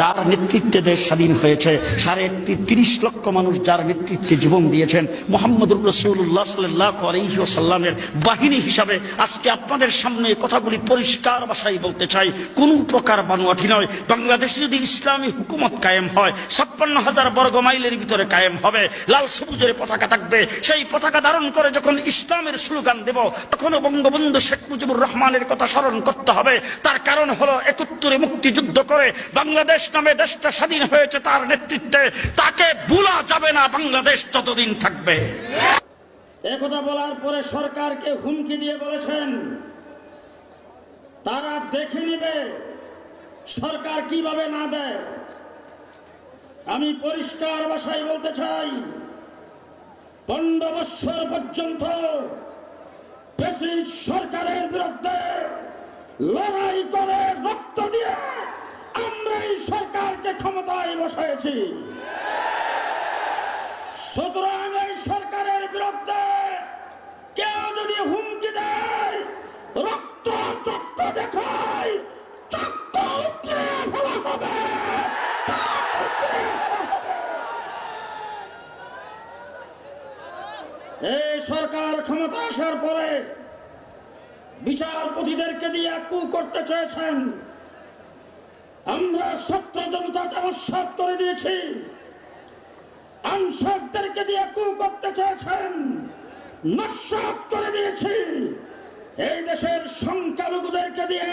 যার নেতৃত্বে দেশ স্বাধীন হয়েছে, ৩.৫ লক্ষ মানুষ যার নেতৃত্বে জীবন দিয়েছেন, মুহাম্মদুর রাসূলুল্লাহ সাল্লাল্লাহু আলাইহি ওয়াসাল্লামের বাহিনী হিসাবে আজকে আপনাদের সামনে কথাগুলি পরিষ্কার ভাষায় বলতে চাই, কোন প্রকার বানোয়াটি নয়। বাংলাদেশে যদি ইসলামী হুকুমত কায়েম হয়, ৫৬,০০০ বর্গ মাইলের ভিতরে কায়েম হবে, লাল সবুজের পতাকা থাকবে। সেই পতাকা ধারণ করে যখন ইসলামের স্লোগান দেব, তখনও বঙ্গবন্ধু শেখ মুজিবুর রহমানের কথা স্মরণ করতে হবে। তার কারণ হলো ৭১ মুক্তিযুদ্ধ করে বাংলাদেশ নামে দেশটা স্বাধীন হয়েছে তার নেতৃত্বে, তাকে ভোলা যাবে না বাংলাদেশ যতদিন থাকবে। একথা বলার পরে সরকারকে হুমকি দিয়ে বলেছেন তারা দেখে নিবে সরকার কিভাবে না দেয়। আমি পরিষ্কার ভাষায় বলতে চাই, ১৫ বছর পর্যন্ত ফ্যাসিস্ট সরকারের বিরুদ্ধে লড়াই করে রক্ত দিয়ে আমরা এই সরকারকে ক্ষমতায় বসাইছি। সুতরাং এই সরকারের বিরুদ্ধে কেউ যদি হুমকি দেয়, রক্ত চক্ষু দেখায়, চক্ষু উৎরে ফেলা হবে। এই সরকার ক্ষমতা আসার পরে বিচারপতিদেরকে দিয়ে কু করতে চেয়েছেন। আমরা ছাত্র জনতাকে উৎখাত করে দিয়েছি। আনসারদেরকে দিয়ে কু করতে চেয়েছেন, নস্যাৎ করে দিয়েছি। এই দেশের সংখ্যালঘুদেরকে দিয়ে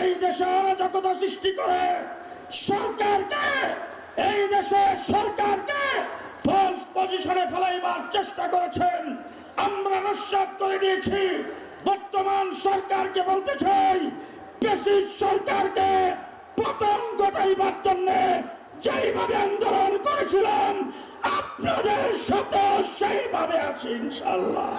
এই দেশে অরাজকতা সৃষ্টি করে সরকারকে, এই দেশের সরকারকে ফলস পজিশনে ফেলাইবার চেষ্টা করেছেন। আমরা নস্যাৎ করে দিয়েছি। বর্তমান সরকারকে বলতে চাই, ফ্যাসিস্ট সরকারকে পতন ঘটাইবার জন্য যেইভাবে আন্দোলন করেছিলাম, আপনাদের সাথে সেইভাবে আছি ইনশাআল্লাহ।